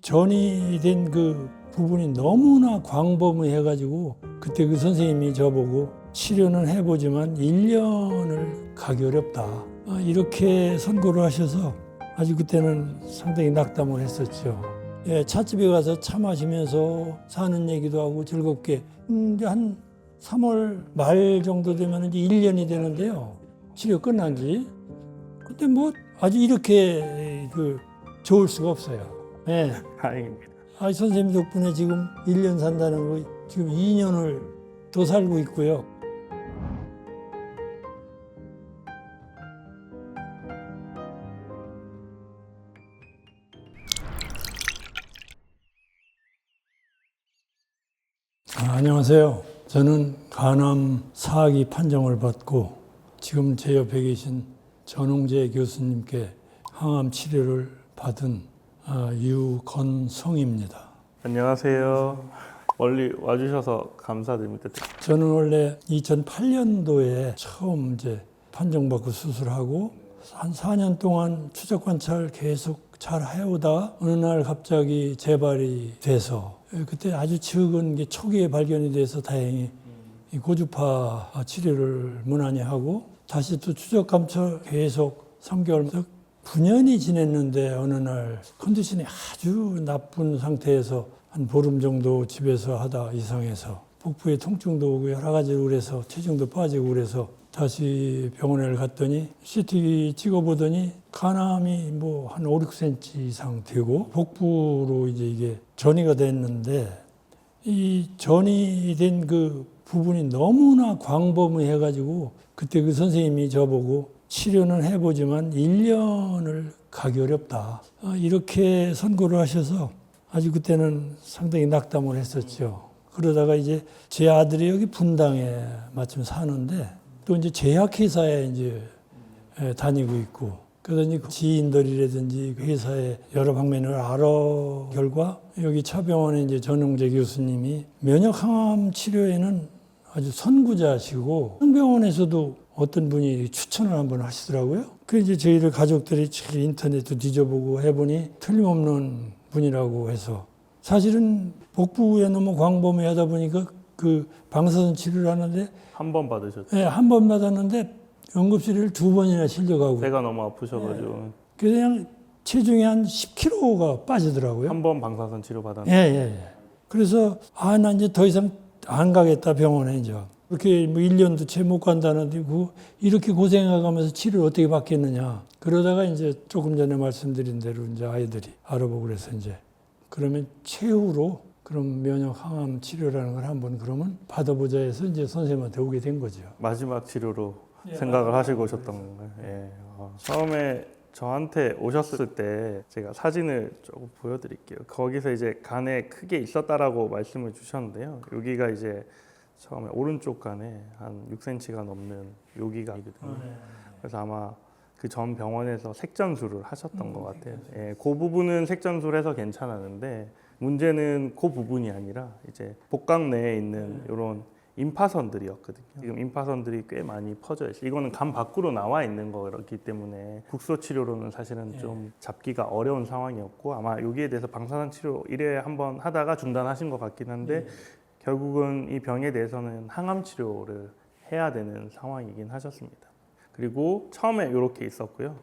전이 된 그 부분이 너무나 광범위해가지고 그때 그 선생님이 저보고 치료는 해보지만 1년을 가기 어렵다. 이렇게 선고를 하셔서 아주 그때는 상당히 낙담을 했었죠. 예, 찻집에 가서 차 마시면서 사는 얘기도 하고 즐겁게 이제 한 3월 말 정도 되면 이제 1년이 되는데요. 치료 끝난 지. 근데 뭐 아주 이렇게 좋을 수가 없어요. 예. 다행입니다. 선생님 덕분에 지금 1년 산다는 거 지금 2년을 더 살고 있고요. 안녕하세요. 저는 간암 4기 판정을 받고 지금 제 옆에 계신 전홍재 교수님께 항암 치료를 받은 유건성입니다. 안녕하세요. 멀리 와주셔서 감사드립니다. 저는 원래 2008년도에 처음 이제 판정받고 수술하고 한 4년 동안 추적 관찰 계속 잘 해오다 어느 날 갑자기 재발이 돼서 그때 아주 적은 게 초기에 발견이 돼서 다행히 이 고주파 치료를 무난히 하고 다시 또 추적 감찰 계속 3개월 9년이 지냈는데 어느 날 컨디션이 아주 나쁜 상태에서 한 보름 정도 집에서 하다 이상해서 복부에 통증도 오고 여러 가지로 그래서 체중도 빠지고 그래서 다시 병원에 갔더니 CT 찍어보더니 간암이 뭐 한 5, 6cm 이상 되고 복부로 이제 이게 전이가 됐는데 이 전이 된 그 부분이 너무나 광범위해가지고 그때 그 선생님이 저보고 치료는 해보지만 1년을 가기 어렵다. 이렇게 선고를 하셔서 아주 그때는 상당히 낙담을 했었죠. 그러다가 이제 제 아들이 여기 분당에 마침 사는데 또 이제 제약회사에 이제 다니고 있고 그러더니 지인들이라든지 회사의 여러 방면을 알아 결과 여기 차병원에 이제 전홍재 교수님이 면역 항암 치료에는 아주 선구자시고 병원에서도 어떤 분이 추천을 한번 하시더라고요. 그 이제 저희들 가족들이 인터넷도 뒤져보고 해보니 틀림없는 분이라고 해서 사실은 복부에 너무 광범위하다 보니까 그 방사선 치료를 하는데 한 번 받으셨죠? 네, 한 번 받았는데 응급실을 2번이나 실려가고 배가 너무 아프셔가지고 그냥 체중이 한 10kg가 빠지더라고요. 한 번 방사선 치료 받았는데 예. 그래서 나 이제 더 이상 안 가겠다 병원에 이제. 그렇게 뭐 1년도 채 못 간다는데 이렇게 고생해가면서 치료를 어떻게 받겠느냐. 그러다가 이제 조금 전에 말씀드린 대로 이제 아이들이 알아보고 그래서 이제 그러면 최후로 그럼 면역 항암 치료라는 걸 한번 그러면 받아보자 해서 이제 선생님한테 오게 된 거죠. 마지막 치료로 생각을 하시고 오셨던 건가요? 예. 처음에 저한테 오셨을 때 제가 사진을 조금 보여드릴게요. 거기서 이제 간에 크게 있었다라고 말씀을 주셨는데요. 여기가 이제 처음에 오른쪽 간에 한 6cm가 넘는 여기가 있거든요. 그래서 아마 그 전 병원에서 색전술을 하셨던 것 같아요. 예, 그 부분은 색전술 해서 괜찮았는데 문제는 그 부분이 아니라 이제 복강 내에 있는 이런 임파선들이었거든요. 지금 임파선들이 꽤 많이 퍼져 있어요. 이거는 간 밖으로 나와 있는 거기 때문에 국소 치료로는 사실은 좀 잡기가 어려운 상황이었고 아마 여기에 대해서 방사선 치료 1회 한번 하다가 중단하신 것 같긴 한데 결국은 이 병에 대해서는 항암 치료를 해야 되는 상황이긴 하셨습니다. 그리고 처음에 이렇게 있었고요.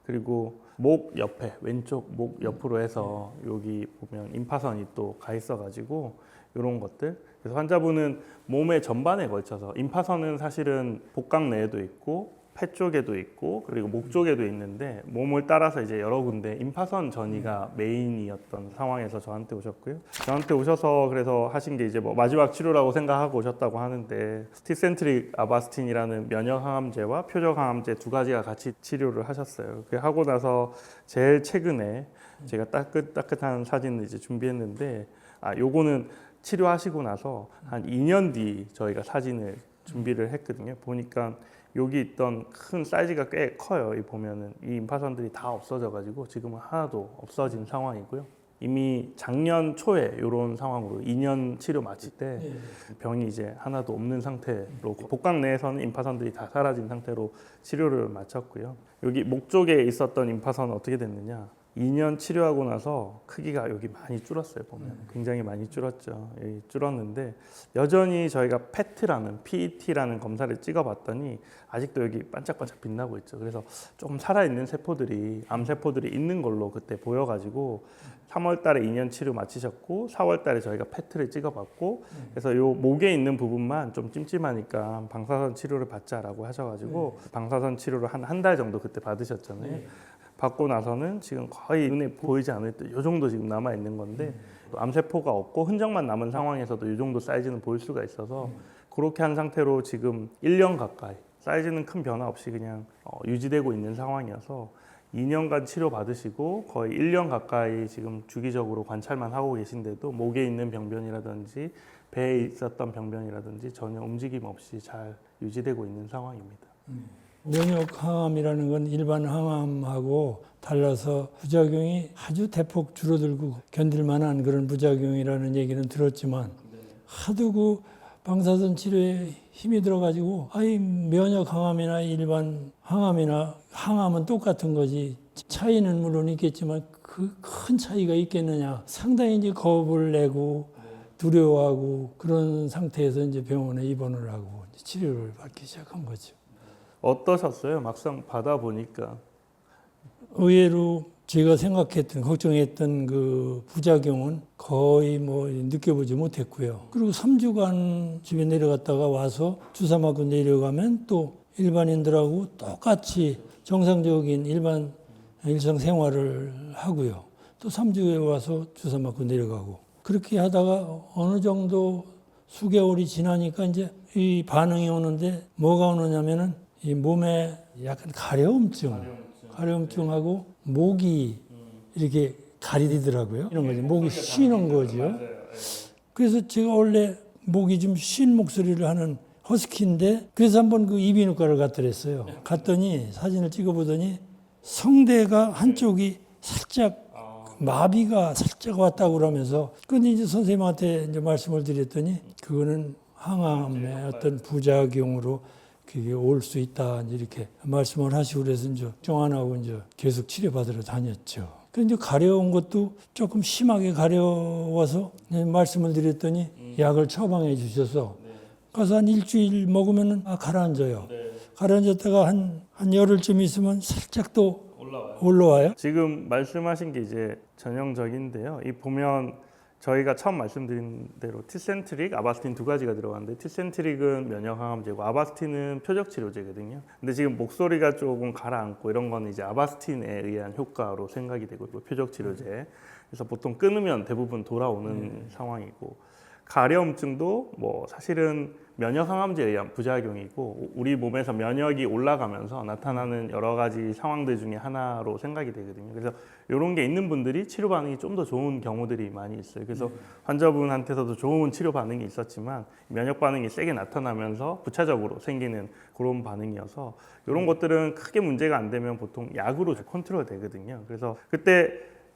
그리고 목 옆에 왼쪽 목 옆으로 해서 여기 보면 임파선이 또 가 있어가지고 이런 것들. 그래서 환자분은 몸의 전반에 걸쳐서 임파선은 사실은 복강 내에도 있고 폐 쪽에도 있고 그리고 목 쪽에도 있는데 몸을 따라서 이제 여러 군데 임파선 전이가 메인이었던 상황에서 저한테 오셨고요. 저한테 오셔서 그래서 하신 게 이제 뭐 마지막 치료라고 생각하고 오셨다고 하는데 스티센트릭 아바스틴이라는 면역 항암제와 표적 항암제 두 가지가 같이 치료를 하셨어요. 그 하고 나서 제일 최근에 제가 따뜻한 사진을 이제 준비했는데 요거는 치료하시고 나서 한 2년 뒤 저희가 사진을 준비를 했거든요. 보니까 여기 있던 큰 사이즈가 꽤 커요. 이 보면은 이 임파선들이 다 없어져가지고 지금은 하나도 없어진 상황이고요. 이미 작년 초에 이런 상황으로 2년 치료 마칠 때 병이 이제 하나도 없는 상태로 복강 내에서는 임파선들이 다 사라진 상태로 치료를 마쳤고요. 여기 목 쪽에 있었던 임파선은 어떻게 됐느냐? 2년 치료하고 나서 크기가 여기 많이 줄었어요. 보면 굉장히 많이 줄었죠. 여기 줄었는데 여전히 저희가 PET라는 검사를 찍어봤더니 아직도 여기 반짝반짝 빛나고 있죠. 그래서 좀 살아있는 세포들이 암 세포들이 있는 걸로 그때 보여가지고 3월달에 2년 치료 마치셨고 4월달에 저희가 PET를 찍어봤고 그래서 요 목에 있는 부분만 좀 찜찜하니까 방사선 치료를 받자라고 하셔가지고 방사선 치료를 한 달 정도 그때 받으셨잖아요. 받고 나서는 지금 거의 눈에 보이지 않을 때 이 정도 지금 남아 있는 건데 암세포가 없고 흔적만 남은 상황에서도 이 정도 사이즈는 보일 수가 있어서 그렇게 한 상태로 지금 1년 가까이 사이즈는 큰 변화 없이 그냥 유지되고 있는 상황이어서 2년간 치료 받으시고 거의 1년 가까이 지금 주기적으로 관찰만 하고 계신데도 목에 있는 병변이라든지 배에 있었던 병변이라든지 전혀 움직임 없이 잘 유지되고 있는 상황입니다. 면역 항암이라는 건 일반 항암하고 달라서 부작용이 아주 대폭 줄어들고 견딜 만한 그런 부작용이라는 얘기는 들었지만 하도 그 방사선 치료에 힘이 들어가지고 아이 면역 항암이나 일반 항암이나 항암은 똑같은 거지 차이는 물론 있겠지만 그 큰 차이가 있겠느냐 상당히 이제 겁을 내고 두려워하고 그런 상태에서 이제 병원에 입원을 하고 이제 치료를 받기 시작한 거죠. 어떠셨어요? 막상 받아보니까. 의외로 제가 생각했던 걱정했던 그 부작용은 거의 뭐 느껴보지 못했고요. 그리고 3주간 집에 내려갔다가 와서 주사 맞고 내려가면 또 일반인들하고 똑같이 정상적인 일상 생활을 하고요. 또 3주에 와서 주사 맞고 내려가고 그렇게 하다가 어느 정도 수개월이 지나니까 이제 이 반응이 오는데 뭐가 오느냐면은 이 몸에 약간 가려움증하고 목이 이렇게 가리더라고요. 이런 거죠. 목이 쉬는 거죠. 그래서 제가 원래 목이 좀 쉰 목소리를 하는 허스키인데 그래서 한번 그 이비인후과를 갔더랬어요. 갔더니 사진을 찍어보더니 성대가 한쪽이 살짝 마비가 살짝 왔다고 그러면서 근데 이제 선생님한테 이제 말씀을 드렸더니 그거는 항암의 어떤 부작용으로 그게 올 수 있다 이렇게 말씀을 하시고 그래서 이제 걱정 안 하고 이제 계속 치료받으러 다녔죠. 그런데 가려운 것도 조금 심하게 가려워서 말씀을 드렸더니 약을 처방해 주셔서 가서 한 일주일 먹으면 가라앉아요. 가라앉았다가 한 열흘쯤 있으면 살짝 또 올라와요. 지금 말씀하신 게 이제 전형적인데요. 이 보면 저희가 처음 말씀드린 대로 티센트릭, 아바스틴 두 가지가 들어가는데 티센트릭은 면역항암제고 아바스틴은 표적치료제거든요. 근데 지금 목소리가 조금 가라앉고 이런 거는 이제 아바스틴에 의한 효과로 생각이 되고 있고 표적치료제. 그래서 보통 끊으면 대부분 돌아오는 상황이고 가려움증도 뭐 사실은 면역항암제에 의한 부작용이고 우리 몸에서 면역이 올라가면서 나타나는 여러 가지 상황들 중에 하나로 생각이 되거든요. 그래서 이런 게 있는 분들이 치료 반응이 좀 더 좋은 경우들이 많이 있어요. 그래서 환자분한테서도 좋은 치료 반응이 있었지만 면역 반응이 세게 나타나면서 부차적으로 생기는 그런 반응이어서 이런 것들은 크게 문제가 안 되면 보통 약으로 컨트롤 되거든요. 그래서 그때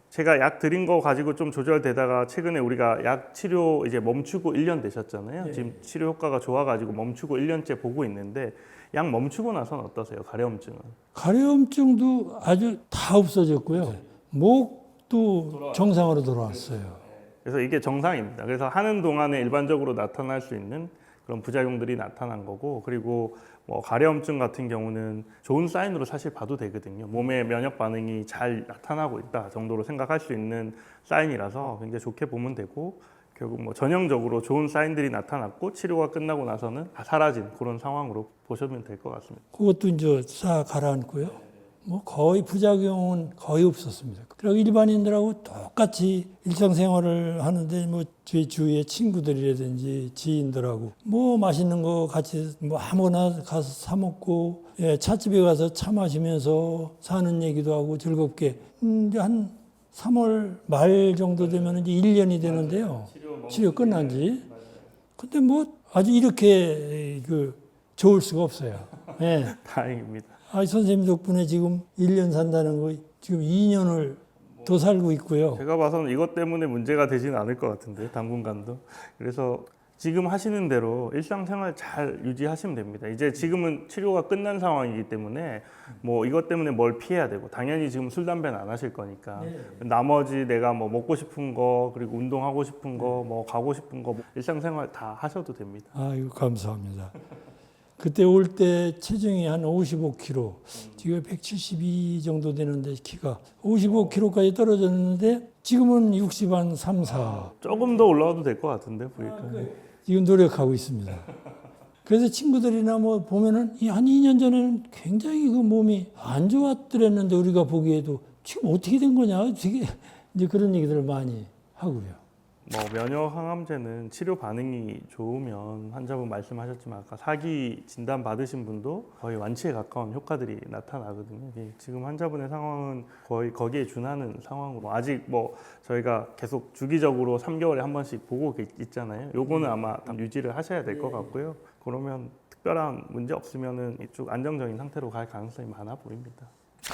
제가 약 드린 거 가지고 좀 조절되다가 최근에 우리가 약 치료 이제 멈추고 1년 되셨잖아요. 지금 치료 효과가 좋아가지고 멈추고 1년째 보고 있는데 약 멈추고 나서는 어떠세요? 가려움증은? 가려움증도 아주 다 없어졌고요. 목도 정상으로 돌아왔어요. 그래서 이게 정상입니다. 그래서 하는 동안에 일반적으로 나타날 수 있는 그런 부작용들이 나타난 거고 그리고 뭐 가려움증 같은 경우는 좋은 사인으로 사실 봐도 되거든요. 몸의 면역 반응이 잘 나타나고 있다 정도로 생각할 수 있는 사인이라서 굉장히 좋게 보면 되고 결국 뭐 전형적으로 좋은 사인들이 나타났고 치료가 끝나고 나서는 다 사라진 그런 상황으로 보시면 될 것 같습니다. 그것도 이제 싹 가라앉고요. 뭐 거의 부작용은 거의 없었습니다. 그리고 일반인들하고 똑같이 일상생활을 하는데 뭐 제 주위에 친구들이라든지 지인들하고 뭐 맛있는 거 같이 뭐 아무거나 가서 사 먹고 찻집에 가서 차 마시면서 사는 얘기도 하고 즐겁게 이제 한 3월 말 정도 되면 이제 1년이 되는데요. 치료 끝난 지. 근데 뭐 아주 이렇게 좋을 수가 없어요. 예. 다행입니다. 선생님 덕분에 지금 1년 산다는 거 지금 2년을 더 살고 있고요. 제가 봐서는 이것 때문에 문제가 되지는 않을 것 같은데 당분간도. 그래서 지금 하시는 대로 일상생활 잘 유지하시면 됩니다. 이제 지금은 치료가 끝난 상황이기 때문에 뭐 이것 때문에 뭘 피해야 되고 당연히 지금 술 담배는 안 하실 거니까 나머지 내가 뭐 먹고 싶은 거 그리고 운동하고 싶은 거 뭐 가고 싶은 거 일상생활 다 하셔도 됩니다. 아이고 감사합니다. 그때 올 때 체중이 한 55kg, 지금 172 정도 되는데 키가 55kg까지 떨어졌는데 지금은 60 한 3, 4. 조금 더 올라가도 될 것 같은데 보니까. 지금 노력하고 있습니다. 그래서 친구들이나 뭐 보면은 한 2년 전에는 굉장히 그 몸이 안 좋았더랬는데 우리가 보기에도 지금 어떻게 된 거냐 되게 이제 그런 얘기들을 많이 하고요. 뭐 면역 항암제는 치료 반응이 좋으면 환자분 말씀하셨지만 아까 사기 진단 받으신 분도 거의 완치에 가까운 효과들이 나타나거든요. 지금 환자분의 상황은 거의 거기에 준하는 상황으로 아직 뭐 저희가 계속 주기적으로 3개월에 한 번씩 보고 있잖아요. 요거는 아마 유지를 하셔야 될 것 같고요. 그러면 특별한 문제 없으면은 이쪽 안정적인 상태로 갈 가능성이 많아 보입니다.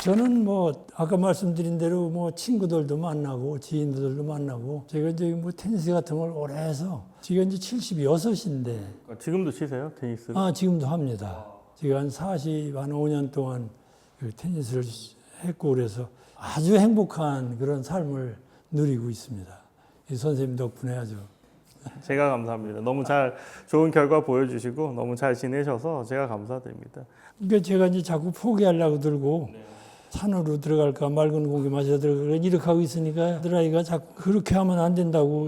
저는 뭐 아까 말씀드린 대로 뭐 친구들도 만나고 지인들도 만나고 제가 이제 뭐 테니스 같은 걸 오래 해서 지금 이제 76인데 지금도 치세요 테니스? 지금도 합니다. 제가 한 5년 동안 그 테니스를 했고 그래서 아주 행복한 그런 삶을 누리고 있습니다. 이 선생님 덕분에 아주. 제가 감사합니다. 너무 좋은 결과 보여주시고 너무 잘 지내셔서 제가 감사드립니다. 그러니까 제가 이제 자꾸 포기하려고 들고 산으로 들어갈까 맑은 공기 마셔 들어갈까 이렇게 하고 있으니까 아이가 자꾸 그렇게 하면 안 된다고.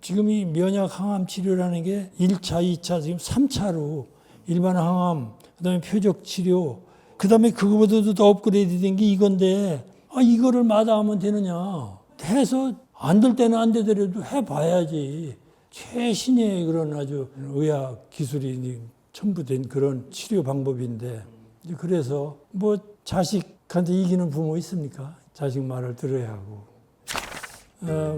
지금 이 면역 항암 치료라는 게 1차, 2차, 지금 3차로 일반 항암, 그다음에 표적 치료, 그다음에 그거보다도 더 업그레이드 된 게 이건데 이거를 마다하면 되느냐. 해서 안 될 때는 안 되더라도 해봐야지. 최신의 그런 아주 의학 기술이 첨부된 그런 치료 방법인데 그래서 뭐 자식한테 이기는 부모 있습니까? 자식 말을 들어야 하고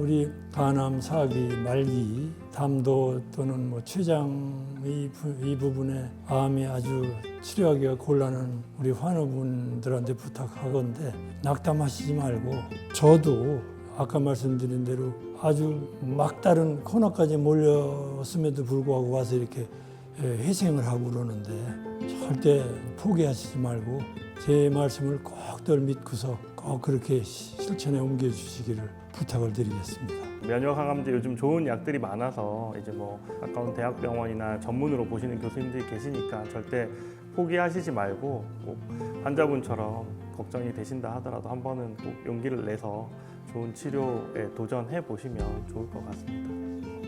우리 간암, 사기, 말기, 담도 또는 뭐 췌장 이 부분에 암이 아주 치료하기가 곤란한 우리 환우분들한테 부탁하건대 낙담하시지 말고 저도 아까 말씀드린 대로 아주 막다른 코너까지 몰렸음에도 불구하고 와서 이렇게 회생을 하고 그러는데 절대 포기하시지 말고 제 말씀을 꼭들 믿고서 꼭 그렇게 실천에 옮겨주시기를 부탁을 드리겠습니다. 면역 항암제 요즘 좋은 약들이 많아서 이제 뭐 가까운 대학병원이나 전문으로 보시는 교수님들이 계시니까 절대 포기하시지 말고 꼭 환자분처럼 걱정이 되신다 하더라도 한 번은 꼭 용기를 내서 좋은 치료에 도전해 보시면 좋을 것 같습니다.